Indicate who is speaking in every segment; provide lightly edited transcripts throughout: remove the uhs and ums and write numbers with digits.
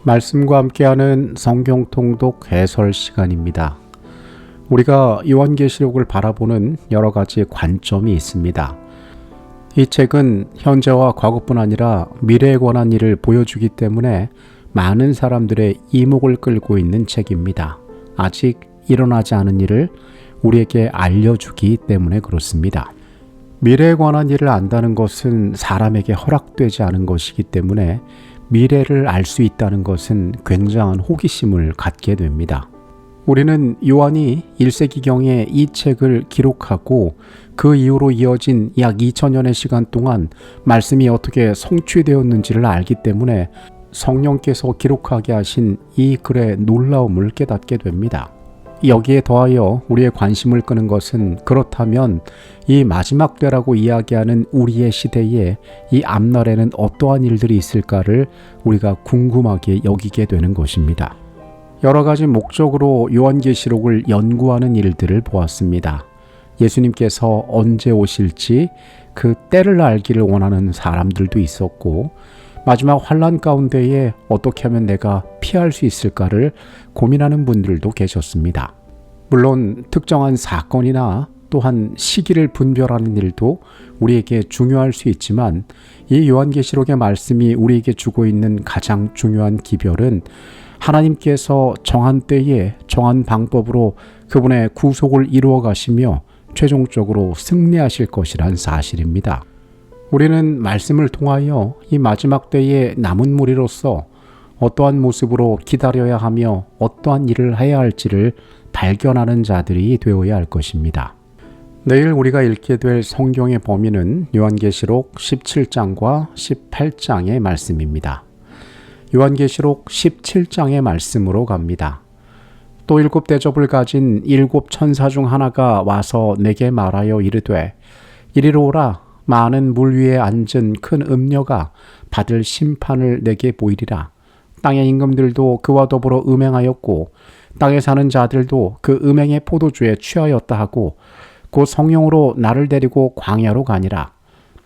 Speaker 1: 말씀과 함께하는 성경 통독 해설 시간입니다. 우리가 요한계시록을 바라보는 여러 가지 관점이 있습니다. 이 책은 현재와 과거뿐 아니라 미래에 관한 일을 보여주기 때문에 많은 사람들의 이목을 끌고 있는 책입니다. 아직 일어나지 않은 일을 우리에게 알려주기 때문에 그렇습니다. 미래에 관한 일을 안다는 것은 사람에게 허락되지 않은 것이기 때문에 미래를 알 수 있다는 것은 굉장한 호기심을 갖게 됩니다. 우리는 요한이 1세기경에 이 책을 기록하고 그 이후로 이어진 약 2000년의 시간 동안 말씀이 어떻게 성취되었는지를 알기 때문에 성령께서 기록하게 하신 이 글의 놀라움을 깨닫게 됩니다. 여기에 더하여 우리의 관심을 끄는 것은 그렇다면 이 마지막 때라고 이야기하는 우리의 시대에 이 앞날에는 어떠한 일들이 있을까를 우리가 궁금하게 여기게 되는 것입니다. 여러 가지 목적으로 요한계시록을 연구하는 일들을 보았습니다. 예수님께서 언제 오실지 그 때를 알기를 원하는 사람들도 있었고, 마지막 환난 가운데에 어떻게 하면 내가 피할 수 있을까를 고민하는 분들도 계셨습니다. 물론 특정한 사건이나 또한 시기를 분별하는 일도 우리에게 중요할 수 있지만, 이 요한계시록의 말씀이 우리에게 주고 있는 가장 중요한 기별은 하나님께서 정한 때에 정한 방법으로 그분의 구속을 이루어 가시며 최종적으로 승리하실 것이란 사실입니다. 우리는 말씀을 통하여 이 마지막 때의 남은 무리로서 어떠한 모습으로 기다려야 하며 어떠한 일을 해야 할지를 발견하는 자들이 되어야 할 것입니다. 내일 우리가 읽게 될 성경의 범위는 요한계시록 17장과 18장의 말씀입니다. 요한계시록 17장의 말씀으로 갑니다. 또 7 대접을 가진 7 천사 중 하나가 와서 내게 말하여 이르되, 이리로 오라. 많은 물 위에 앉은 큰 음녀가 받을 심판을 내게 보이리라. 땅의 임금들도 그와 더불어 음행하였고 땅에 사는 자들도 그 음행의 포도주에 취하였다 하고 곧 성령으로 나를 데리고 광야로 가니라.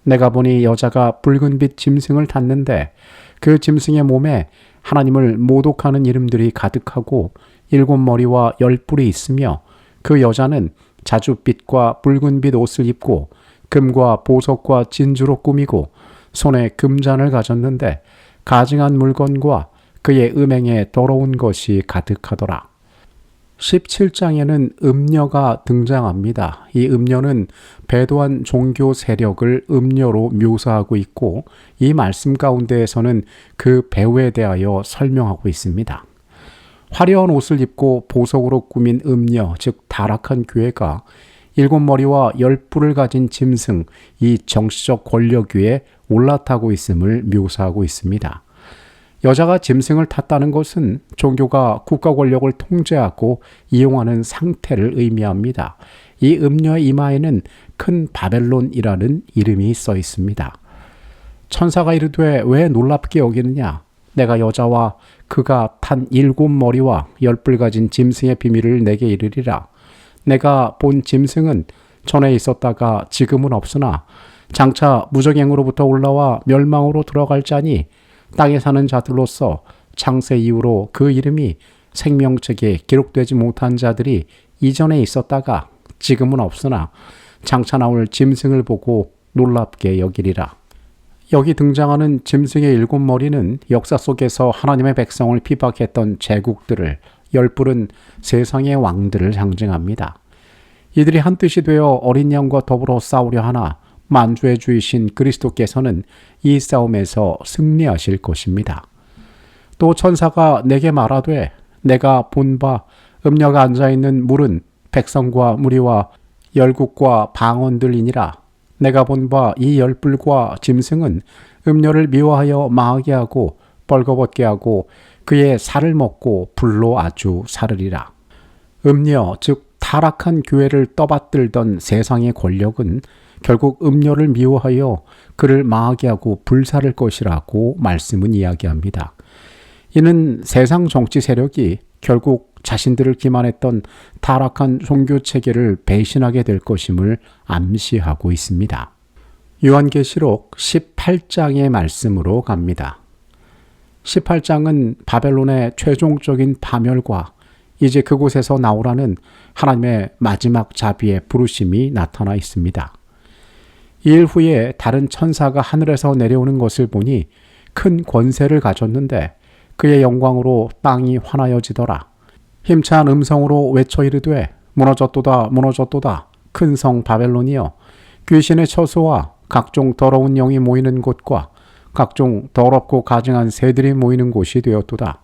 Speaker 1: 내가 보니 여자가 붉은빛 짐승을 탔는데 그 짐승의 몸에 하나님을 모독하는 이름들이 가득하고 7 머리와 10 뿔이 있으며 그 여자는 자줏빛과 붉은빛 옷을 입고 금과 보석과 진주로 꾸미고 손에 금잔을 가졌는데 가증한 물건과 그의 음행에 더러운 것이 가득하더라. 17장에는 음녀가 등장합니다. 이 음녀는 배도한 종교 세력을 음녀로 묘사하고 있고, 이 말씀 가운데에서는 그 배후에 대하여 설명하고 있습니다. 화려한 옷을 입고 보석으로 꾸민 음녀, 즉 타락한 교회가 7 머리와 10 뿔을 가진 짐승, 이 정치적 권력 위에 올라타고 있음을 묘사하고 있습니다. 여자가 짐승을 탔다는 것은 종교가 국가 권력을 통제하고 이용하는 상태를 의미합니다. 이 음녀의 이마에는 큰 바벨론이라는 이름이 써 있습니다. 천사가 이르되 왜 놀랍게 여기느냐? 내가 여자와 그가 탄 7 머리와 10 뿔 가진 짐승의 비밀을 내게 이르리라. 내가 본 짐승은 전에 있었다가 지금은 없으나 장차 무저갱으로부터 올라와 멸망으로 들어갈 자니 땅에 사는 자들로서 창세 이후로 그 이름이 생명책에 기록되지 못한 자들이 이전에 있었다가 지금은 없으나 장차 나올 짐승을 보고 놀랍게 여기리라. 여기 등장하는 짐승의 7 머리는 역사 속에서 하나님의 백성을 핍박했던 제국들을, 10 뿔은 세상의 왕들을 상징합니다. 이들이 한뜻이 되어 어린 양과 더불어 싸우려 하나 만주의 주이신 그리스도께서는 이 싸움에서 승리하실 것입니다. 또 천사가 내게 말하되, 내가 본 바 음녀가 앉아있는 물은 백성과 무리와 열국과 방언들이니라. 내가 본 바 이 10 뿔과 짐승은 음녀를 미워하여 망하게 하고 벌거벗게 하고 그의 살을 먹고 불로 아주 사르리라. 음녀, 즉 타락한 교회를 떠받들던 세상의 권력은 결국 음녀를 미워하여 그를 망하게 하고 불사를 것이라고 말씀은 이야기합니다. 이는 세상 정치 세력이 결국 자신들을 기만했던 타락한 종교 체계를 배신하게 될 것임을 암시하고 있습니다. 요한계시록 18장의 말씀으로 갑니다. 18장은 바벨론의 최종적인 파멸과 이제 그곳에서 나오라는 하나님의 마지막 자비의 부르심이 나타나 있습니다. 이 일 후에 다른 천사가 하늘에서 내려오는 것을 보니 큰 권세를 가졌는데 그의 영광으로 땅이 환하여지더라. 힘찬 음성으로 외쳐 이르되 무너졌도다 무너졌도다 큰 성 바벨론이여 귀신의 처소와 각종 더러운 영이 모이는 곳과 각종 더럽고 가증한 새들이 모이는 곳이 되었도다.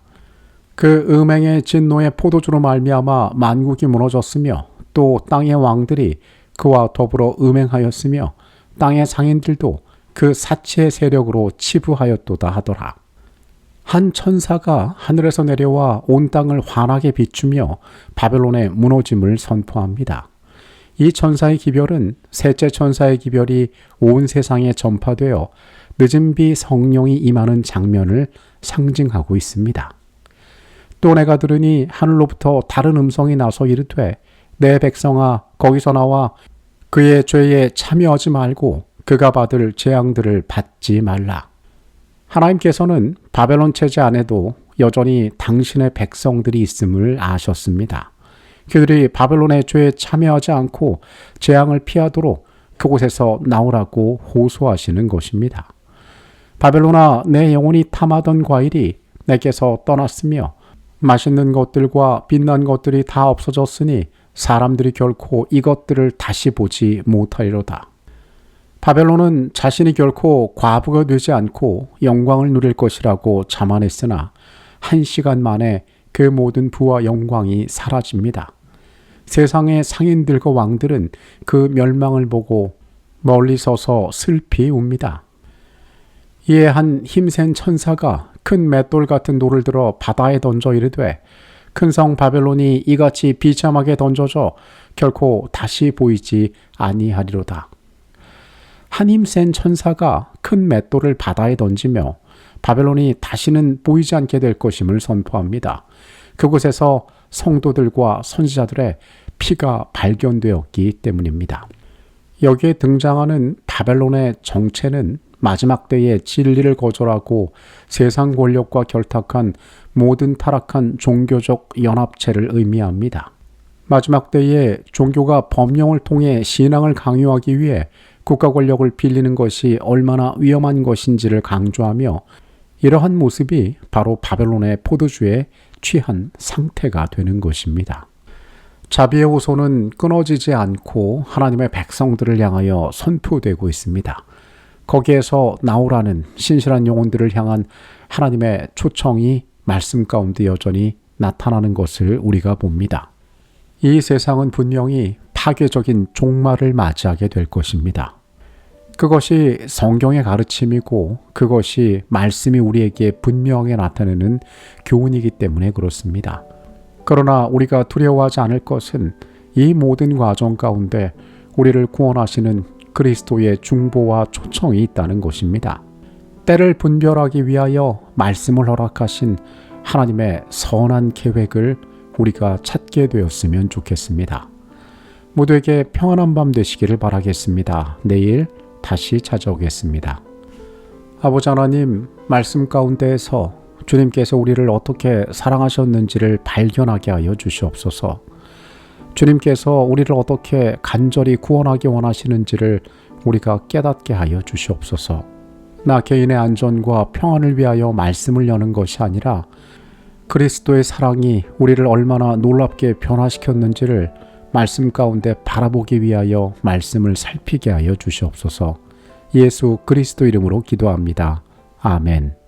Speaker 1: 그 음행의 진노의 포도주로 말미암아 만국이 무너졌으며 또 땅의 왕들이 그와 더불어 음행하였으며 땅의 상인들도 그 사치의 세력으로 치부하였도다 하더라. 한 천사가 하늘에서 내려와 온 땅을 환하게 비추며 바벨론의 무너짐을 선포합니다. 이 천사의 기별은 셋째 천사의 기별이 온 세상에 전파되어 늦은 비 성령이 임하는 장면을 상징하고 있습니다. 또 내가 들으니 하늘로부터 다른 음성이 나서 이르되 내 백성아 거기서 나와 그의 죄에 참여하지 말고 그가 받을 재앙들을 받지 말라. 하나님께서는 바벨론 체제 안에도 여전히 당신의 백성들이 있음을 아셨습니다. 그들이 바벨론의 죄에 참여하지 않고 재앙을 피하도록 그곳에서 나오라고 호소하시는 것입니다. 바벨론아 내 영혼이 탐하던 과일이 내게서 떠났으며 맛있는 것들과 빛난 것들이 다 없어졌으니 사람들이 결코 이것들을 다시 보지 못하리로다. 바벨론은 자신이 결코 과부가 되지 않고 영광을 누릴 것이라고 자만했으나 한 시간 만에 그 모든 부와 영광이 사라집니다. 세상의 상인들과 왕들은 그 멸망을 보고 멀리 서서 슬피 웁니다. 이에 한 힘센 천사가 큰 맷돌 같은 돌을 들어 바다에 던져 이르되 큰 성 바벨론이 이같이 비참하게 던져져 결코 다시 보이지 아니하리로다. 한 힘센 천사가 큰 맷돌을 바다에 던지며 바벨론이 다시는 보이지 않게 될 것임을 선포합니다. 그곳에서 성도들과 선지자들의 피가 발견되었기 때문입니다. 여기에 등장하는 바벨론의 정체는 마지막 때에 진리를 거절하고 세상 권력과 결탁한 모든 타락한 종교적 연합체를 의미합니다. 마지막 때에 종교가 법령을 통해 신앙을 강요하기 위해 국가 권력을 빌리는 것이 얼마나 위험한 것인지를 강조하며 이러한 모습이 바로 바벨론의 포도주에 취한 상태가 되는 것입니다. 자비의 호소는 끊어지지 않고 하나님의 백성들을 향하여 선포되고 있습니다. 거기에서 나오라는 신실한 영혼들을 향한 하나님의 초청이 말씀 가운데 여전히 나타나는 것을 우리가 봅니다. 이 세상은 분명히 파괴적인 종말을 맞이하게 될 것입니다. 그것이 성경의 가르침이고 그것이 말씀이 우리에게 분명하게 나타내는 교훈이기 때문에 그렇습니다. 그러나 우리가 두려워하지 않을 것은 이 모든 과정 가운데 우리를 구원하시는 그리스도의 중보와 초청이 있다는 것입니다. 때를 분별하기 위하여 말씀을 허락하신 하나님의 선한 계획을 우리가 찾게 되었으면 좋겠습니다. 모두에게 평안한 밤 되시기를 바라겠습니다. 내일 다시 찾아오겠습니다. 아버지 하나님, 말씀 가운데에서 주님께서 우리를 어떻게 사랑하셨는지를 발견하게 하여 주시옵소서. 주님께서 우리를 어떻게 간절히 구원하기 원하시는지를 우리가 깨닫게 하여 주시옵소서. 나 개인의 안전과 평안을 위하여 말씀을 여는 것이 아니라 그리스도의 사랑이 우리를 얼마나 놀랍게 변화시켰는지를 말씀 가운데 바라보기 위하여 말씀을 살피게 하여 주시옵소서. 예수 그리스도 이름으로 기도합니다. 아멘.